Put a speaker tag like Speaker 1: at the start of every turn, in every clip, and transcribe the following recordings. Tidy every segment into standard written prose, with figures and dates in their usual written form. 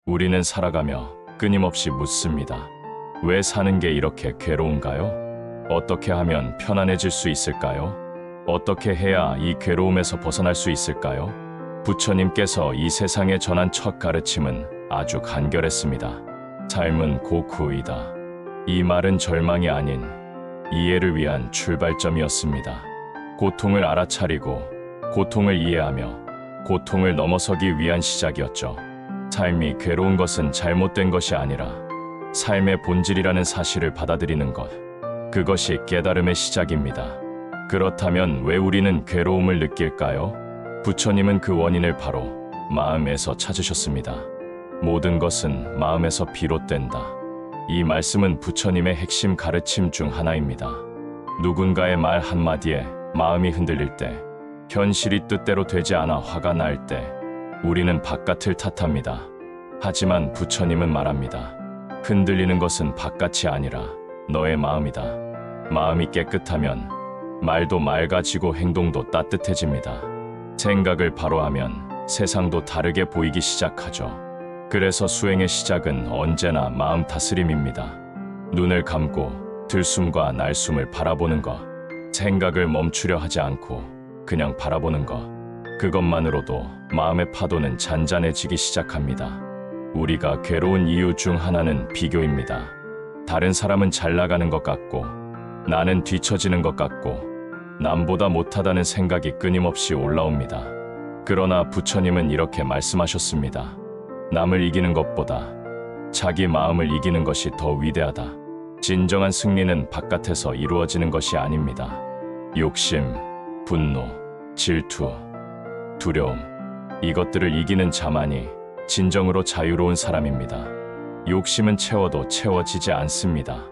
Speaker 1: 우리는 살아가며 끊임없이 묻습니다. 왜 사는 게 이렇게 괴로운가요? 어떻게 하면 편안해질 수 있을까요? 어떻게 해야 이 괴로움에서 벗어날 수 있을까요? 부처님께서 이 세상에 전한 첫 가르침은 아주 간결했습니다. 삶은 고쿠이다. 이 말은 절망이 아닌 이해를 위한 출발점이었습니다. 고통을 알아차리고 고통을 이해하며 고통을 넘어서기 위한 시작이었죠. 삶이 괴로운 것은 잘못된 것이 아니라 삶의 본질이라는 사실을 받아들이는 것, 그것이 깨달음의 시작입니다. 그렇다면 왜 우리는 괴로움을 느낄까요? 부처님은 그 원인을 바로 마음에서 찾으셨습니다. 모든 것은 마음에서 비롯된다. 이 말씀은 부처님의 핵심 가르침 중 하나입니다. 누군가의 말 한마디에 마음이 흔들릴 때, 현실이 뜻대로 되지 않아 화가 날 때, 우리는 바깥을 탓합니다. 하지만 부처님은 말합니다. 흔들리는 것은 바깥이 아니라 너의 마음이다. 마음이 깨끗하면 말도 맑아지고 행동도 따뜻해집니다. 생각을 바로 하면 세상도 다르게 보이기 시작하죠. 그래서 수행의 시작은 언제나 마음 다스림입니다. 눈을 감고 들숨과 날숨을 바라보는 것, 생각을 멈추려 하지 않고 그냥 바라보는 것, 그것만으로도 마음의 파도는 잔잔해지기 시작합니다. 우리가 괴로운 이유 중 하나는 비교입니다. 다른 사람은 잘 나가는 것 같고 나는 뒤처지는 것 같고 남보다 못하다는 생각이 끊임없이 올라옵니다. 그러나 부처님은 이렇게 말씀하셨습니다. 남을 이기는 것보다 자기 마음을 이기는 것이 더 위대하다. 진정한 승리는 바깥에서 이루어지는 것이 아닙니다. 욕심, 분노, 질투, 두려움, 이것들을 이기는 자만이 진정으로 자유로운 사람입니다. 욕심은 채워도 채워지지 않습니다.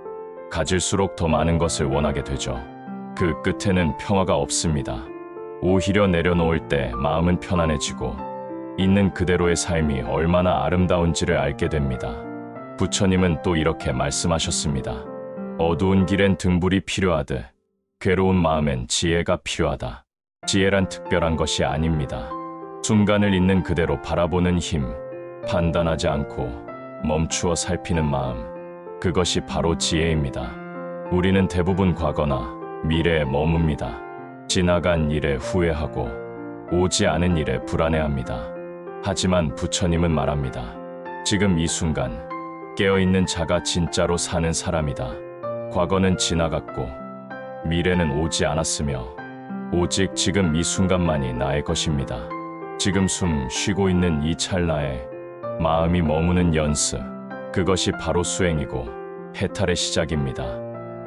Speaker 1: 가질수록 더 많은 것을 원하게 되죠. 그 끝에는 평화가 없습니다. 오히려 내려놓을 때 마음은 편안해지고 있는 그대로의 삶이 얼마나 아름다운지를 알게 됩니다. 부처님은 또 이렇게 말씀하셨습니다. 어두운 길엔 등불이 필요하듯 괴로운 마음엔 지혜가 필요하다. 지혜란 특별한 것이 아닙니다. 순간을 있는 그대로 바라보는 힘, 판단하지 않고 멈추어 살피는 마음, 그것이 바로 지혜입니다. 우리는 대부분 과거나 미래에 머뭅니다. 지나간 일에 후회하고 오지 않은 일에 불안해합니다. 하지만 부처님은 말합니다. 지금 이 순간 깨어있는 자가 진짜로 사는 사람이다. 과거는 지나갔고 미래는 오지 않았으며 오직 지금 이 순간만이 나의 것입니다. 지금 숨 쉬고 있는 이 찰나에 마음이 머무는 연습, 그것이 바로 수행이고 해탈의 시작입니다.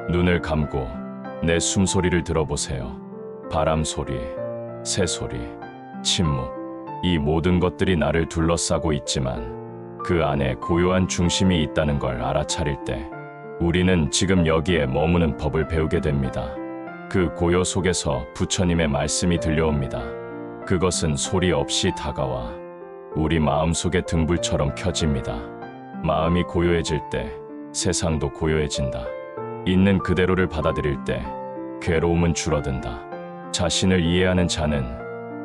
Speaker 1: 눈을 감고 내 숨소리를 들어보세요. 바람 소리, 새 소리, 침묵, 이 모든 것들이 나를 둘러싸고 있지만 그 안에 고요한 중심이 있다는 걸 알아차릴 때 우리는 지금 여기에 머무는 법을 배우게 됩니다. 그 고요 속에서 부처님의 말씀이 들려옵니다. 그것은 소리 없이 다가와 우리 마음속의 등불처럼 켜집니다. 마음이 고요해질 때 세상도 고요해진다. 있는 그대로를 받아들일 때 괴로움은 줄어든다. 자신을 이해하는 자는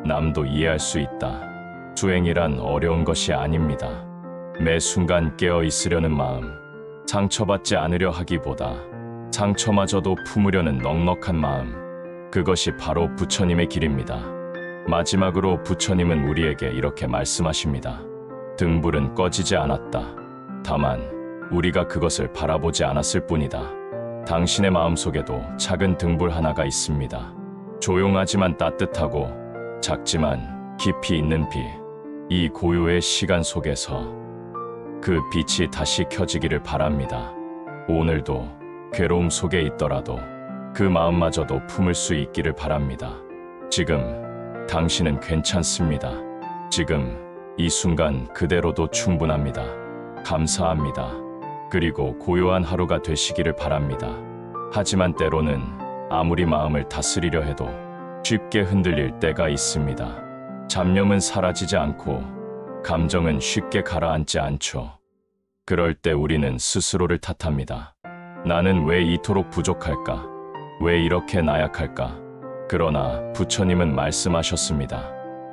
Speaker 1: 남도 이해할 수 있다. 수행이란 어려운 것이 아닙니다. 매 순간 깨어 있으려는 마음, 상처받지 않으려 하기보다 상처마저도 품으려는 넉넉한 마음, 그것이 바로 부처님의 길입니다. 마지막으로 부처님은 우리에게 이렇게 말씀하십니다. 등불은 꺼지지 않았다. 다만 우리가 그것을 바라보지 않았을 뿐이다. 당신의 마음속에도 작은 등불 하나가 있습니다. 조용하지만 따뜻하고 작지만 깊이 있는 빛. 이 고요의 시간 속에서 그 빛이 다시 켜지기를 바랍니다. 오늘도 괴로움 속에 있더라도 그 마음마저도 품을 수 있기를 바랍니다. 지금 당신은 괜찮습니다. 지금 이 순간 그대로도 충분합니다. 감사합니다. 그리고 고요한 하루가 되시기를 바랍니다. 하지만 때로는 아무리 마음을 다스리려 해도 쉽게 흔들릴 때가 있습니다. 잡념은 사라지지 않고 감정은 쉽게 가라앉지 않죠. 그럴 때 우리는 스스로를 탓합니다. 나는 왜 이토록 부족할까? 왜 이렇게 나약할까? 그러나 부처님은 말씀하셨습니다.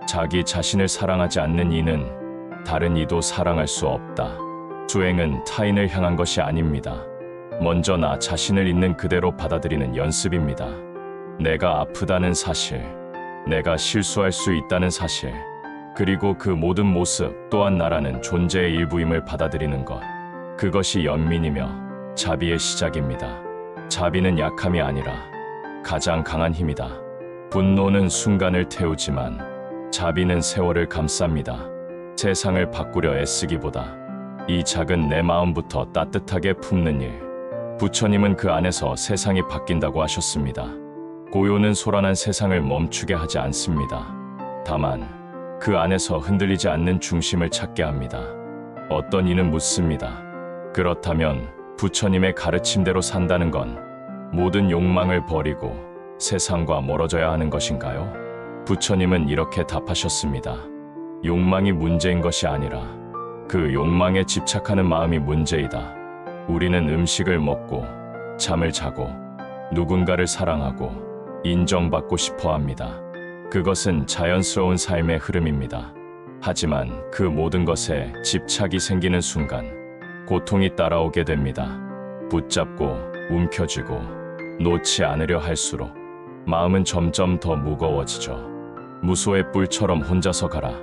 Speaker 1: 자기 자신을 사랑하지 않는 이는 다른 이도 사랑할 수 없다. 수행은 타인을 향한 것이 아닙니다. 먼저 나 자신을 있는 그대로 받아들이는 연습입니다. 내가 아프다는 사실, 내가 실수할 수 있다는 사실, 그리고 그 모든 모습 또한 나라는 존재의 일부임을 받아들이는 것. 그것이 연민이며 자비의 시작입니다. 자비는 약함이 아니라 가장 강한 힘이다. 분노는 순간을 태우지만 자비는 세월을 감쌉니다. 세상을 바꾸려 애쓰기보다 이 작은 내 마음부터 따뜻하게 품는 일. 부처님은 그 안에서 세상이 바뀐다고 하셨습니다. 고요는 소란한 세상을 멈추게 하지 않습니다. 다만 그 안에서 흔들리지 않는 중심을 찾게 합니다. 어떤 이는 묻습니다. 그렇다면 부처님의 가르침대로 산다는 건 모든 욕망을 버리고 세상과 멀어져야 하는 것인가요? 부처님은 이렇게 답하셨습니다. 욕망이 문제인 것이 아니라 그 욕망에 집착하는 마음이 문제이다. 우리는 음식을 먹고 잠을 자고 누군가를 사랑하고 인정받고 싶어 합니다. 그것은 자연스러운 삶의 흐름입니다. 하지만 그 모든 것에 집착이 생기는 순간 고통이 따라오게 됩니다. 붙잡고 움켜쥐고 놓지 않으려 할수록 마음은 점점 더 무거워지죠. 무소의 뿔처럼 혼자서 가라.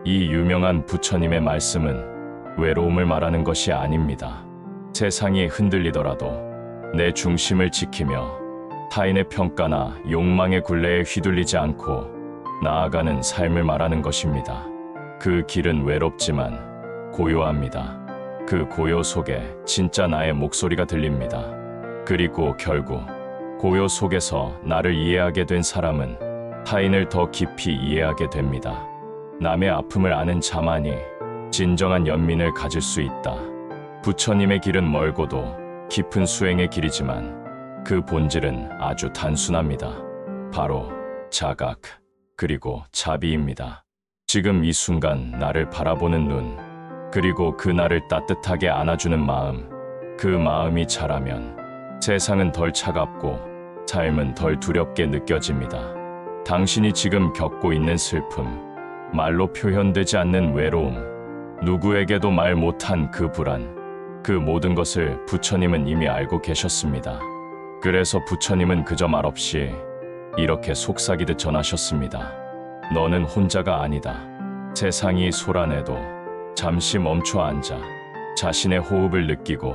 Speaker 1: 이 유명한 부처님의 말씀은 외로움을 말하는 것이 아닙니다. 세상이 흔들리더라도 내 중심을 지키며 타인의 평가나 욕망의 굴레에 휘둘리지 않고 나아가는 삶을 말하는 것입니다. 그 길은 외롭지만 고요합니다. 그 고요 속에 진짜 나의 목소리가 들립니다. 그리고 결국 고요 속에서 나를 이해하게 된 사람은 타인을 더 깊이 이해하게 됩니다. 남의 아픔을 아는 자만이 진정한 연민을 가질 수 있다. 부처님의 길은 멀고도 깊은 수행의 길이지만 그 본질은 아주 단순합니다. 바로 자각, 그리고 자비입니다. 지금 이 순간 나를 바라보는 눈, 그리고 그 나를 따뜻하게 안아주는 마음, 그 마음이 자라면 세상은 덜 차갑고 삶은 덜 두렵게 느껴집니다. 당신이 지금 겪고 있는 슬픔, 말로 표현되지 않는 외로움, 누구에게도 말 못한 그 불안, 그 모든 것을 부처님은 이미 알고 계셨습니다. 그래서 부처님은 그저 말없이 이렇게 속삭이듯 전하셨습니다. 너는 혼자가 아니다. 세상이 소란해도 잠시 멈춰 앉아 자신의 호흡을 느끼고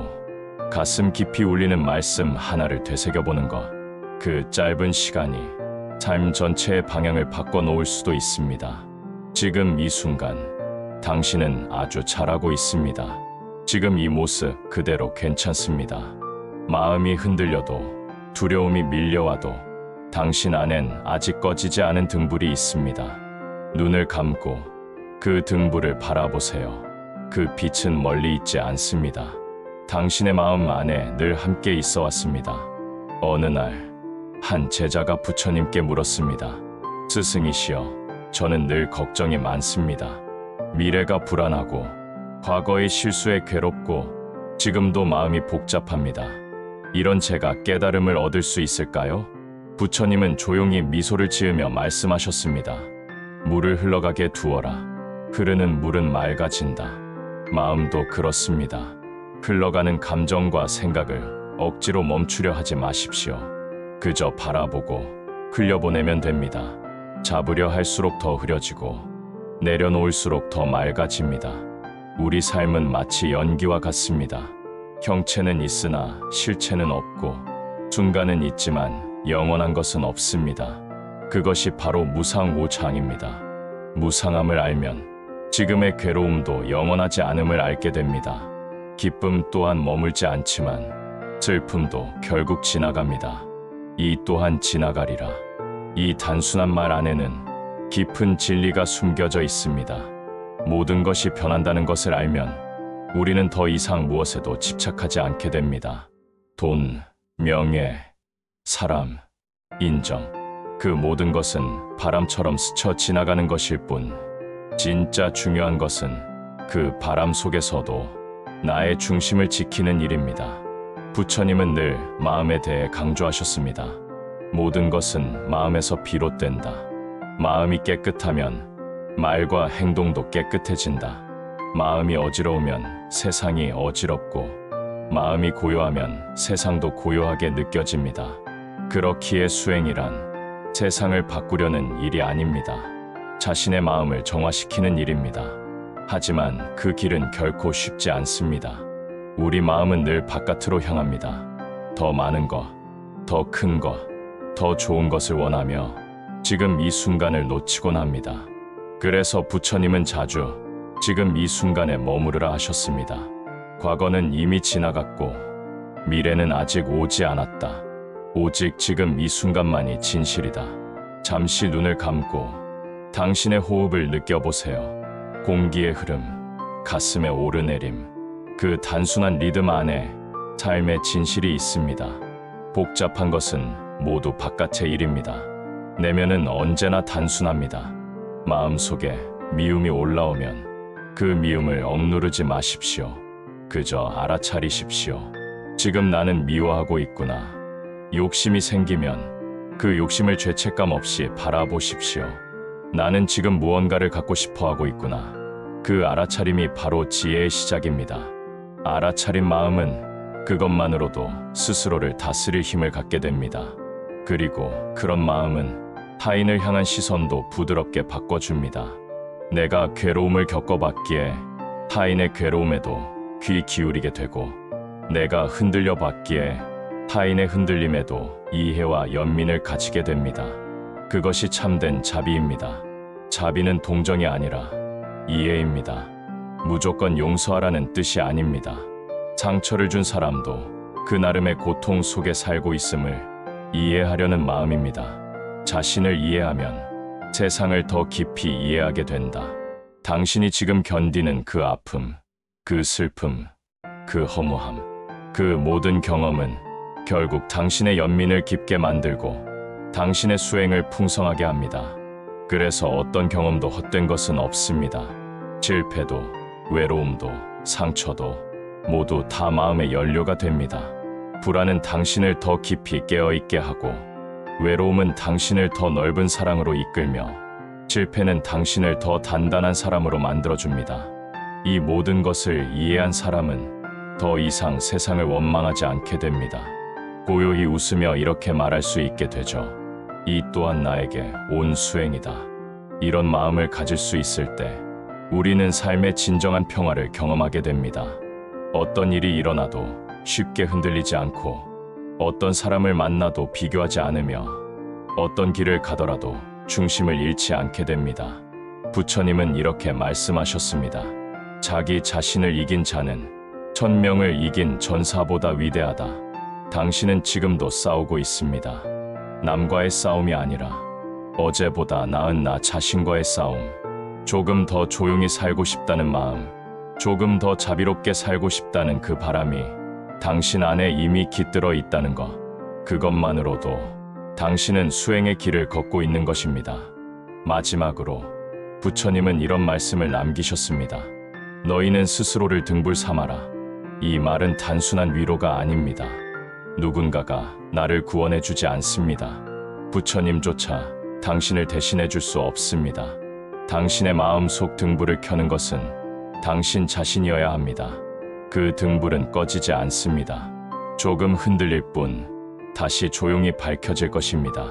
Speaker 1: 가슴 깊이 울리는 말씀 하나를 되새겨보는 것. 그 짧은 시간이 삶 전체의 방향을 바꿔놓을 수도 있습니다. 지금 이 순간 당신은 아주 잘하고 있습니다. 지금 이 모습 그대로 괜찮습니다. 마음이 흔들려도 두려움이 밀려와도 당신 안엔 아직 꺼지지 않은 등불이 있습니다. 눈을 감고 그 등불을 바라보세요. 그 빛은 멀리 있지 않습니다. 당신의 마음 안에 늘 함께 있어 왔습니다. 어느 날 한 제자가 부처님께 물었습니다. 스승이시여, 저는 늘 걱정이 많습니다. 미래가 불안하고 과거의 실수에 괴롭고 지금도 마음이 복잡합니다. 이런 제가 깨달음을 얻을 수 있을까요? 부처님은 조용히 미소를 지으며 말씀하셨습니다. 물을 흘러가게 두어라. 흐르는 물은 맑아진다. 마음도 그렇습니다. 흘러가는 감정과 생각을 억지로 멈추려 하지 마십시오. 그저 바라보고 흘려보내면 됩니다. 잡으려 할수록 더 흐려지고 내려놓을수록 더 맑아집니다. 우리 삶은 마치 연기와 같습니다. 형체는 있으나 실체는 없고 순간은 있지만 영원한 것은 없습니다. 그것이 바로 무상오장입니다. 무상함을 알면 지금의 괴로움도 영원하지 않음을 알게 됩니다. 기쁨 또한 머물지 않지만 슬픔도 결국 지나갑니다. 이 또한 지나가리라. 이 단순한 말 안에는 깊은 진리가 숨겨져 있습니다. 모든 것이 변한다는 것을 알면 우리는 더 이상 무엇에도 집착하지 않게 됩니다. 돈, 명예, 사람, 인정, 그 모든 것은 바람처럼 스쳐 지나가는 것일 뿐, 진짜 중요한 것은 그 바람 속에서도 나의 중심을 지키는 일입니다. 부처님은 늘 마음에 대해 강조하셨습니다. 모든 것은 마음에서 비롯된다. 마음이 깨끗하면 말과 행동도 깨끗해진다. 마음이 어지러우면 세상이 어지럽고 마음이 고요하면 세상도 고요하게 느껴집니다. 그렇기에 수행이란 세상을 바꾸려는 일이 아닙니다. 자신의 마음을 정화시키는 일입니다. 하지만 그 길은 결코 쉽지 않습니다. 우리 마음은 늘 바깥으로 향합니다. 더 많은 것, 더 큰 것, 더 좋은 것을 원하며 지금 이 순간을 놓치곤 합니다. 그래서 부처님은 자주 지금 이 순간에 머무르라 하셨습니다. 과거는 이미 지나갔고 미래는 아직 오지 않았다. 오직 지금 이 순간만이 진실이다. 잠시 눈을 감고 당신의 호흡을 느껴보세요. 공기의 흐름, 가슴의 오르내림, 그 단순한 리듬 안에 삶의 진실이 있습니다. 복잡한 것은 모두 바깥의 일입니다. 내면은 언제나 단순합니다. 마음속에 미움이 올라오면 그 미움을 억누르지 마십시오. 그저 알아차리십시오. 지금 나는 미워하고 있구나. 욕심이 생기면 그 욕심을 죄책감 없이 바라보십시오. 나는 지금 무언가를 갖고 싶어 하고 있구나. 그 알아차림이 바로 지혜의 시작입니다. 알아차린 마음은 그것만으로도 스스로를 다스릴 힘을 갖게 됩니다. 그리고 그런 마음은 타인을 향한 시선도 부드럽게 바꿔줍니다. 내가 괴로움을 겪어봤기에 타인의 괴로움에도 귀 기울이게 되고, 내가 흔들려 봤기에 타인의 흔들림에도 이해와 연민을 가지게 됩니다. 그것이 참된 자비입니다. 자비는 동정이 아니라 이해입니다. 무조건 용서하라는 뜻이 아닙니다. 상처를 준 사람도 그 나름의 고통 속에 살고 있음을 이해하려는 마음입니다. 자신을 이해하면 세상을 더 깊이 이해하게 된다. 당신이 지금 견디는 그 아픔, 그 슬픔, 그 허무함, 그 모든 경험은 결국 당신의 연민을 깊게 만들고 당신의 수행을 풍성하게 합니다. 그래서 어떤 경험도 헛된 것은 없습니다. 실패도, 외로움도, 상처도 모두 다 마음의 연료가 됩니다. 불안은 당신을 더 깊이 깨어있게 하고, 외로움은 당신을 더 넓은 사랑으로 이끌며, 실패는 당신을 더 단단한 사람으로 만들어줍니다. 이 모든 것을 이해한 사람은 더 이상 세상을 원망하지 않게 됩니다. 고요히 웃으며 이렇게 말할 수 있게 되죠. 이 또한 나에게 온 수행이다. 이런 마음을 가질 수 있을 때 우리는 삶의 진정한 평화를 경험하게 됩니다. 어떤 일이 일어나도 쉽게 흔들리지 않고, 어떤 사람을 만나도 비교하지 않으며, 어떤 길을 가더라도 중심을 잃지 않게 됩니다. 부처님은 이렇게 말씀하셨습니다. 자기 자신을 이긴 자는 천명을 이긴 전사보다 위대하다. 당신은 지금도 싸우고 있습니다. 남과의 싸움이 아니라 어제보다 나은 나 자신과의 싸움. 조금 더 조용히 살고 싶다는 마음, 조금 더 자비롭게 살고 싶다는 그 바람이 당신 안에 이미 깃들어 있다는 것. 그것만으로도 당신은 수행의 길을 걷고 있는 것입니다. 마지막으로 부처님은 이런 말씀을 남기셨습니다. 너희는 스스로를 등불 삼아라. 이 말은 단순한 위로가 아닙니다. 누군가가 나를 구원해 주지 않습니다. 부처님조차 당신을 대신해 줄 수 없습니다. 당신의 마음속 등불을 켜는 것은 당신 자신이어야 합니다. 그 등불은 꺼지지 않습니다. 조금 흔들릴 뿐 다시 조용히 밝혀질 것입니다.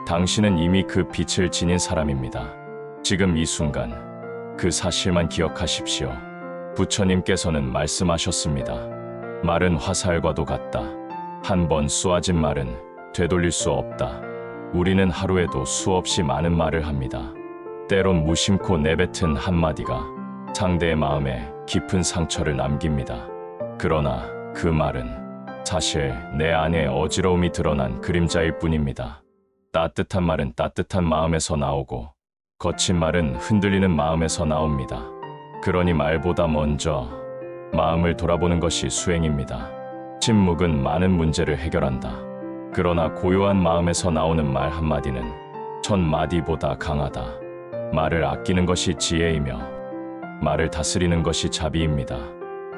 Speaker 1: 당신은 이미 그 빛을 지닌 사람입니다. 지금 이 순간 그 사실만 기억하십시오. 부처님께서는 말씀하셨습니다. 말은 화살과도 같다. 한 번 쏘아진 말은 되돌릴 수 없다. 우리는 하루에도 수없이 많은 말을 합니다. 때론 무심코 내뱉은 한마디가 상대의 마음에 깊은 상처를 남깁니다. 그러나 그 말은 사실 내 안에 어지러움이 드러난 그림자일 뿐입니다. 따뜻한 말은 따뜻한 마음에서 나오고, 거친 말은 흔들리는 마음에서 나옵니다. 그러니 말보다 먼저 마음을 돌아보는 것이 수행입니다. 침묵은 많은 문제를 해결한다. 그러나 고요한 마음에서 나오는 말 한마디는 1000마디보다 강하다. 말을 아끼는 것이 지혜이며 말을 다스리는 것이 자비입니다.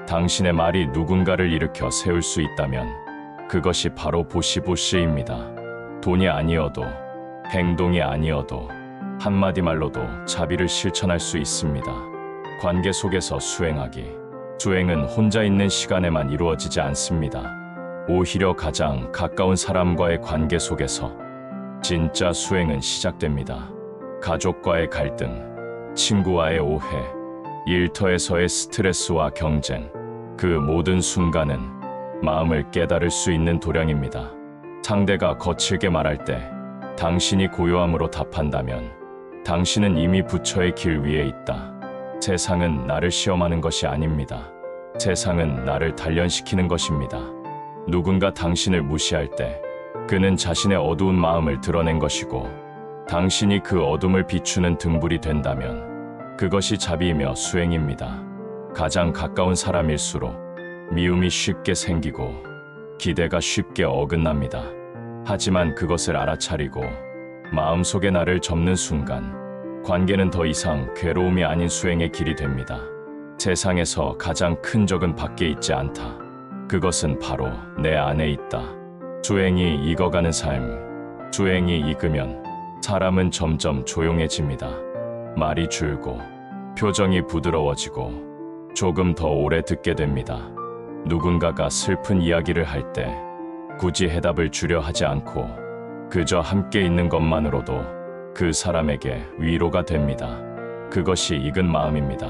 Speaker 1: 당신의 말이 누군가를 일으켜 세울 수 있다면 그것이 바로 보시보시입니다. 돈이 아니어도, 행동이 아니어도 한마디 말로도 자비를 실천할 수 있습니다. 관계 속에서 수행하기. 수행은 혼자 있는 시간에만 이루어지지 않습니다. 오히려 가장 가까운 사람과의 관계 속에서 진짜 수행은 시작됩니다. 가족과의 갈등, 친구와의 오해, 일터에서의 스트레스와 경쟁, 그 모든 순간은 마음을 깨달을 수 있는 도량입니다. 상대가 거칠게 말할 때 당신이 고요함으로 답한다면 당신은 이미 부처의 길 위에 있다. 세상은 나를 시험하는 것이 아닙니다. 세상은 나를 단련시키는 것입니다. 누군가 당신을 무시할 때 그는 자신의 어두운 마음을 드러낸 것이고, 당신이 그 어둠을 비추는 등불이 된다면 그것이 자비이며 수행입니다. 가장 가까운 사람일수록 미움이 쉽게 생기고 기대가 쉽게 어긋납니다. 하지만 그것을 알아차리고 마음속에 나를 접는 순간 관계는 더 이상 괴로움이 아닌 수행의 길이 됩니다. 세상에서 가장 큰 적은 밖에 있지 않다. 그것은 바로 내 안에 있다. 수행이 익어가는 삶. 수행이 익으면 사람은 점점 조용해집니다. 말이 줄고 표정이 부드러워지고 조금 더 오래 듣게 됩니다. 누군가가 슬픈 이야기를 할 때 굳이 해답을 주려 하지 않고 그저 함께 있는 것만으로도 그 사람에게 위로가 됩니다. 그것이 익은 마음입니다.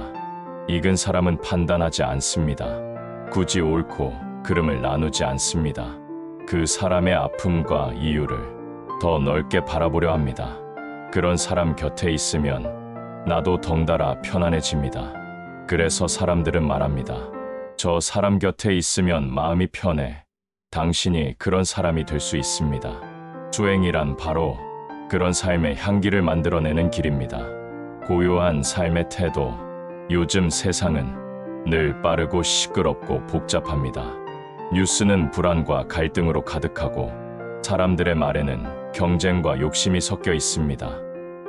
Speaker 1: 익은 사람은 판단하지 않습니다. 굳이 옳고 그름을 나누지 않습니다. 그 사람의 아픔과 이유를 더 넓게 바라보려 합니다. 그런 사람 곁에 있으면 나도 덩달아 편안해집니다. 그래서 사람들은 말합니다. 저 사람 곁에 있으면 마음이 편해. 당신이 그런 사람이 될 수 있습니다. 수행이란 바로 그런 삶의 향기를 만들어내는 길입니다. 고요한 삶의 태도. 요즘 세상은 늘 빠르고 시끄럽고 복잡합니다. 뉴스는 불안과 갈등으로 가득하고 사람들의 말에는 경쟁과 욕심이 섞여 있습니다.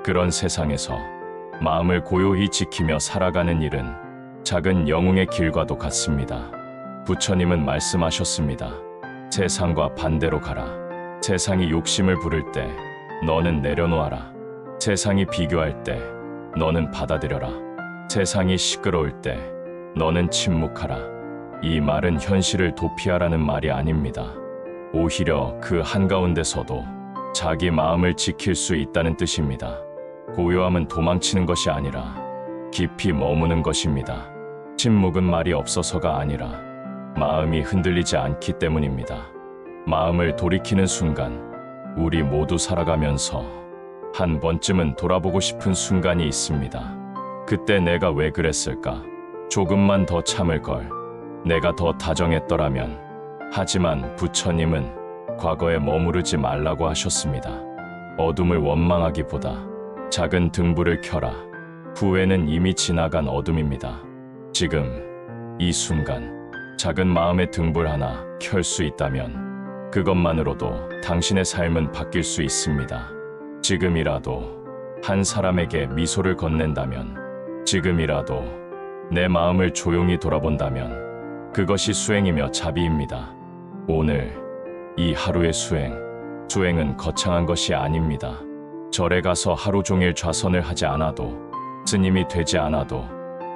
Speaker 1: 그런 세상에서 마음을 고요히 지키며 살아가는 일은 작은 영웅의 길과도 같습니다. 부처님은 말씀하셨습니다. 세상과 반대로 가라. 세상이 욕심을 부를 때 너는 내려놓아라. 세상이 비교할 때 너는 받아들여라. 세상이 시끄러울 때 너는 침묵하라. 이 말은 현실을 도피하라는 말이 아닙니다. 오히려 그 한가운데서도 자기 마음을 지킬 수 있다는 뜻입니다. 고요함은 도망치는 것이 아니라 깊이 머무는 것입니다. 침묵은 말이 없어서가 아니라 마음이 흔들리지 않기 때문입니다. 마음을 돌이키는 순간 우리 모두 살아가면서 한 번쯤은 돌아보고 싶은 순간이 있습니다. 그때 내가 왜 그랬을까? 조금만 더 참을 걸. 내가 더 다정했더라면. 하지만 부처님은 과거에 머무르지 말라고 하셨습니다. 어둠을 원망하기보다 작은 등불을 켜라. 후회는 이미 지나간 어둠입니다. 지금 이 순간 작은 마음의 등불 하나 켤 수 있다면 그것만으로도 당신의 삶은 바뀔 수 있습니다. 지금이라도 한 사람에게 미소를 건넨다면, 지금이라도 내 마음을 조용히 돌아본다면 그것이 수행이며 자비입니다. 오늘 이 하루의 수행은 거창한 것이 아닙니다. 절에 가서 하루 종일 좌선을 하지 않아도, 스님이 되지 않아도,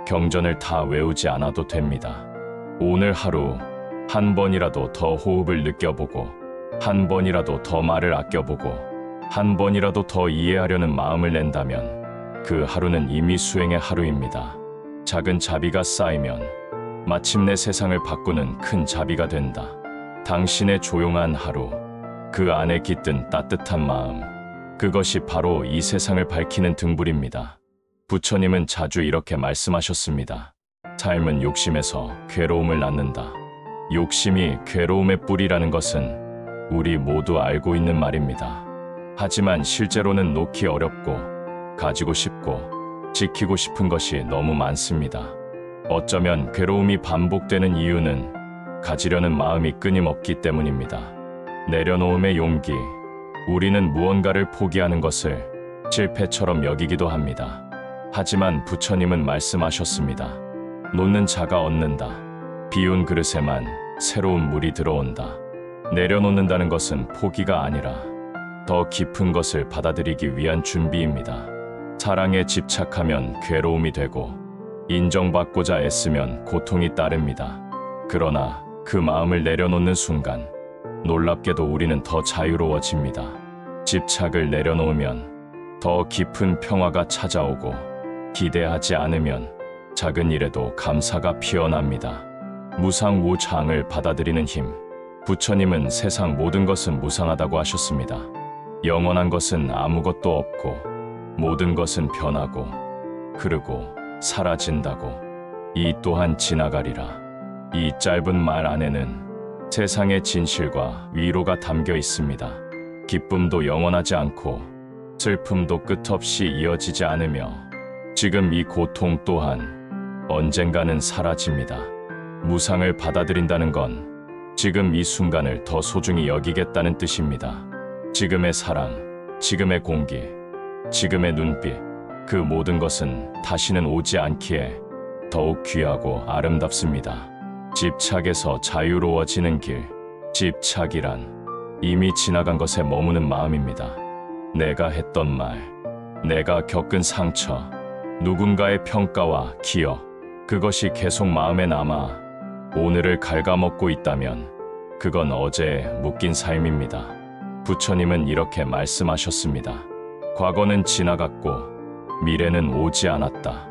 Speaker 1: 경전을 다 외우지 않아도 됩니다. 오늘 하루 한 번이라도 더 호흡을 느껴보고, 한 번이라도 더 말을 아껴보고, 한 번이라도 더 이해하려는 마음을 낸다면 그 하루는 이미 수행의 하루입니다. 작은 자비가 쌓이면 마침내 세상을 바꾸는 큰 자비가 된다. 당신의 조용한 하루, 그 안에 깃든 따뜻한 마음, 그것이 바로 이 세상을 밝히는 등불입니다. 부처님은 자주 이렇게 말씀하셨습니다. 삶은 욕심에서 괴로움을 낳는다. 욕심이 괴로움의 뿌리라는 것은 우리 모두 알고 있는 말입니다. 하지만 실제로는 놓기 어렵고 가지고 싶고 지키고 싶은 것이 너무 많습니다. 어쩌면 괴로움이 반복되는 이유는 가지려는 마음이 끊임없기 때문입니다. 내려놓음의 용기. 우리는 무언가를 포기하는 것을 실패처럼 여기기도 합니다. 하지만 부처님은 말씀하셨습니다. 놓는 자가 얻는다. 비운 그릇에만 새로운 물이 들어온다. 내려놓는다는 것은 포기가 아니라 더 깊은 것을 받아들이기 위한 준비입니다. 사랑에 집착하면 괴로움이 되고, 인정받고자 애쓰면 고통이 따릅니다. 그러나 그 마음을 내려놓는 순간 놀랍게도 우리는 더 자유로워집니다. 집착을 내려놓으면 더 깊은 평화가 찾아오고 기대하지 않으면 작은 일에도 감사가 피어납니다. 무상무장을 받아들이는 힘. 부처님은 세상 모든 것은 무상하다고 하셨습니다. 영원한 것은 아무것도 없고 모든 것은 변하고 흐르고 사라진다고. 이 또한 지나가리라. 이 짧은 말 안에는 세상의 진실과 위로가 담겨 있습니다. 기쁨도 영원하지 않고 슬픔도 끝없이 이어지지 않으며 지금 이 고통 또한 언젠가는 사라집니다. 무상을 받아들인다는 건 지금 이 순간을 더 소중히 여기겠다는 뜻입니다. 지금의 사랑, 지금의 공기, 지금의 눈빛, 그 모든 것은 다시는 오지 않기에 더욱 귀하고 아름답습니다. 집착에서 자유로워지는 길. 집착이란 이미 지나간 것에 머무는 마음입니다. 내가 했던 말, 내가 겪은 상처, 누군가의 평가와 기억, 그것이 계속 마음에 남아 오늘을 갉아먹고 있다면 그건 어제에 묶인 삶입니다. 부처님은 이렇게 말씀하셨습니다. 과거는 지나갔고 미래는 오지 않았다.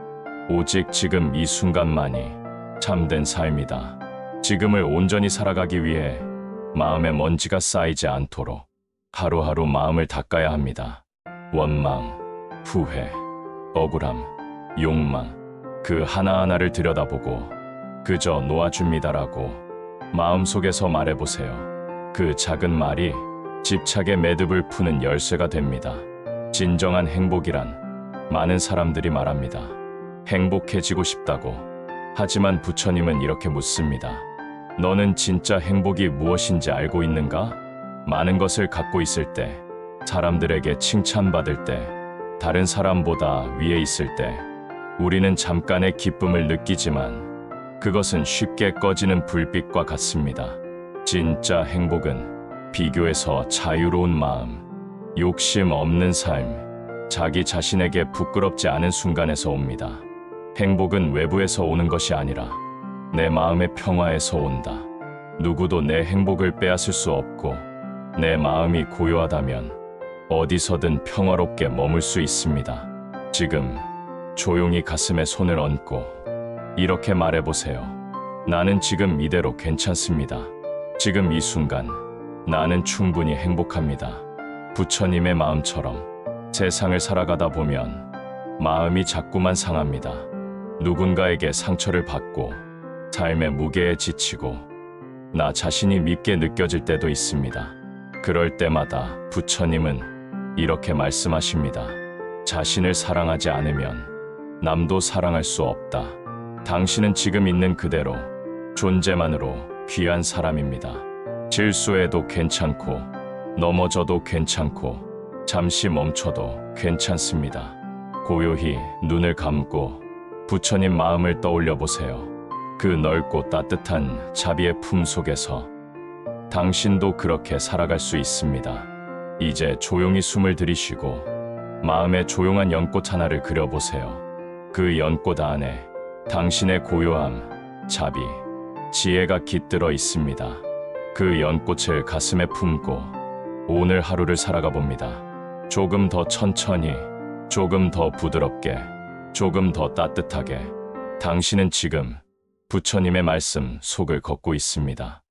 Speaker 1: 오직 지금 이 순간만이 참된 삶이다. 지금을 온전히 살아가기 위해 마음에 먼지가 쌓이지 않도록 하루하루 마음을 닦아야 합니다. 원망, 후회, 억울함, 욕망, 그 하나하나를 들여다보고 그저 놓아줍니다라고 마음속에서 말해보세요. 그 작은 말이 집착의 매듭을 푸는 열쇠가 됩니다. 진정한 행복이란 많은 사람들이 말합니다. 행복해지고 싶다고. 하지만 부처님은 이렇게 묻습니다. 너는 진짜 행복이 무엇인지 알고 있는가? 많은 것을 갖고 있을 때, 사람들에게 칭찬받을 때, 다른 사람보다 위에 있을 때, 우리는 잠깐의 기쁨을 느끼지만 그것은 쉽게 꺼지는 불빛과 같습니다. 진짜 행복은 비교에서 자유로운 마음, 욕심 없는 삶, 자기 자신에게 부끄럽지 않은 순간에서 옵니다. 행복은 외부에서 오는 것이 아니라 내 마음의 평화에서 온다. 누구도 내 행복을 빼앗을 수 없고 내 마음이 고요하다면 어디서든 평화롭게 머물 수 있습니다. 지금 조용히 가슴에 손을 얹고 이렇게 말해보세요. 나는 지금 이대로 괜찮습니다. 지금 이 순간 나는 충분히 행복합니다. 부처님의 마음처럼 세상을 살아가다 보면 마음이 자꾸만 상합니다. 누군가에게 상처를 받고 삶의 무게에 지치고 나 자신이 밉게 느껴질 때도 있습니다. 그럴 때마다 부처님은 이렇게 말씀하십니다. 자신을 사랑하지 않으면 남도 사랑할 수 없다. 당신은 지금 있는 그대로 존재만으로 귀한 사람입니다. 실수해도 괜찮고 넘어져도 괜찮고 잠시 멈춰도 괜찮습니다. 고요히 눈을 감고 부처님 마음을 떠올려 보세요. 그 넓고 따뜻한 자비의 품 속에서 당신도 그렇게 살아갈 수 있습니다. 이제 조용히 숨을 들이쉬고 마음에 조용한 연꽃 하나를 그려보세요. 그 연꽃 안에 당신의 고요함, 자비, 지혜가 깃들어 있습니다. 그 연꽃을 가슴에 품고 오늘 하루를 살아가 봅니다. 조금 더 천천히, 조금 더 부드럽게, 조금 더 따뜻하게. 당신은 지금 부처님의 말씀 속을 걷고 있습니다.